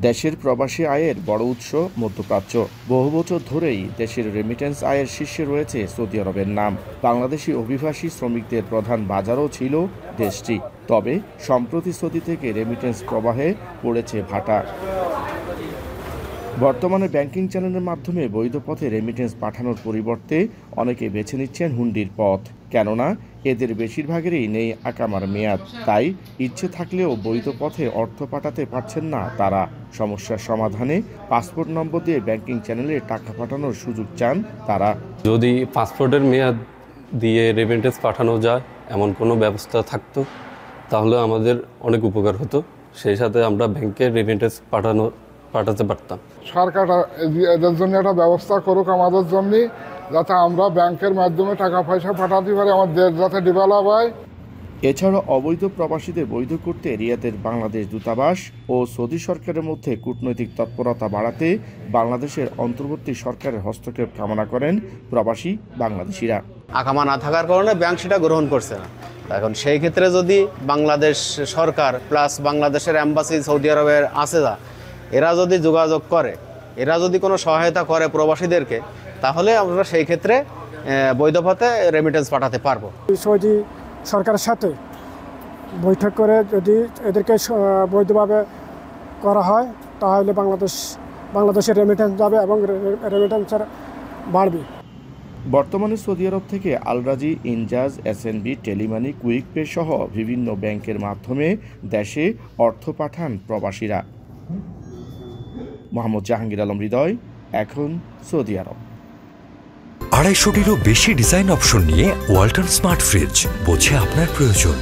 দেশের প্রবাসী আয়ের বড় উৎস মধ্যপ্রাচ্য। বহু বছর ধরেই দেশের রেমিটেন্স আয়ের শীর্ষে রয়েছে সৌদি আরবের নাম। বাংলাদেশি অভিবাসী শ্রমিকদের প্রধান বাজারও ছিল দেশটি। তবে সম্প্রতি সৌদি থেকে রেমিটেন্স প্রবাহে পড়েছে ভাটা। বর্তমানে ব্যাংকিং চ্যানেলের মাধ্যমে বৈধ পথে রেমিটেন্স পাঠানোর পরিবর্তে অনেকে বেছে নিচ্ছেন হুন্ডির পথ। কেননা এদের বেশিরভাগেরই নেই আকামার মেয়াদ, তাই ইচ্ছে থাকলেও বৈধ পথে অর্থ পাঠাতে পারছেন না তারা। সমস্যার সমাধানে পাসপোর্ট নম্বর দিয়ে ব্যাংকিং চ্যানেলে টাকা পাঠানোর সুযোগ চান তারা। যদি পাসপোর্টের মেয়াদ দিয়ে রেমিটেন্স পাঠানো যায় এমন কোনো ব্যবস্থা থাকতো তাহলে আমাদের অনেক উপকার হতো। সেই সাথে আমরা ব্যাংকে রেমিটেন্স পাঠাতে পারতাম। সরকার এদের জন্য একটা ব্যবস্থা করুক আমাদের জন্য, যাতে আমরা ব্যাংকের মাধ্যমে টাকা পয়সা পাঠাতে পারি, আমার দেশ যাতে ডেভেলপ হয়। এছাড়া অবৈধ প্রবাসীদের বৈধ করতে রিয়াদের বাংলাদেশ দূতাবাস ও সৌদি সরকারের মধ্যে কূটনৈতিক তৎপরতা বাড়াতে বাংলাদেশের অন্তর্বর্তী সরকারের হস্তক্ষেপ কামনা করেন প্রবাসী বাংলাদেশিরা। আকামা না থাকার কারণে ব্যাংক সেটা গ্রহণ করছে না। এখন সেই ক্ষেত্রে যদি বাংলাদেশ সরকার প্লাস বাংলাদেশের অ্যাম্বাসি সৌদি আরবের আছে, এরা যদি যোগাযোগ করে, এরা যদি কোনো সহায়তা করে প্রবাসীদেরকে, তাহলে আমরা সেই ক্ষেত্রে বৈধ পথে রেমিটেন্স পাঠাতে পারবো। সৌদি সরকারের সাথে বৈঠক করে যদি এদেরকে বৈধভাবে করা হয় তাহলে বাংলাদেশের রেমিটেন্স যাবে এবং রেমিটেন্সের বাড়বে। বর্তমানে সৌদি আরব থেকে আলরাজি, ইনজাজ, এসএনবি, টেলিমানি, কুইক পে সহ বিভিন্ন ব্যাংকের মাধ্যমে দেশে অর্থ পাঠান প্রবাসীরা। মোহাম্মদ জাহাঙ্গীর আলম হৃদয়, এখন সৌদি আরব। 250-টিরও বেশি ডিজাইন অপশন নিয়ে ওয়ালটন স্মার্ট ফ্রিজ, বোঝে আপনার প্রয়োজন।